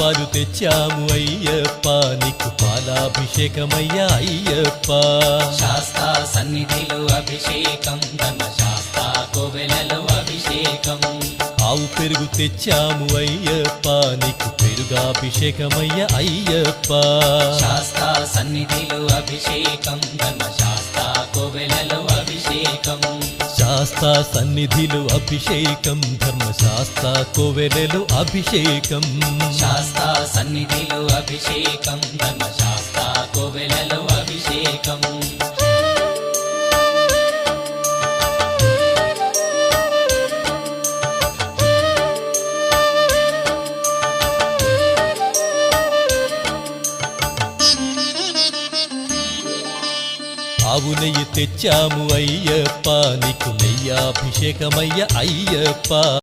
పాలు తెచ్చాము అయ్యప్ప నీకు పాలాభిషేకమయ్యా అయ్యప్ప శాస్తా సన్నిధిలో అభిషేకం ధర్మశాస్త్ర కోవెలలో అభిషేకం ఆవు పెరుగు తెచ్చాము అయ్యప్ప నీకు పెరుగాభిషేకమయ్యా అయ్యప్ప శాస్తా సన్నిధిలో అభిషేకం ధర్మశాస్త్ర కోవెలలో అభిషేకం శాస్తా సన్నిధిలో అభిషేకం ధర్మశాస్త్ర కోవెలలో అభిషేకం శాస్తా సన్నిధిలో అభిషేకం ధర్మశాస్త్ర కోవెలలో అభిషేకం ఆవు నెయ్యి తెచ్చాము అయ్యప్ప నీకు నెయ్యాభిషేకమయ్య అయ్యప్ప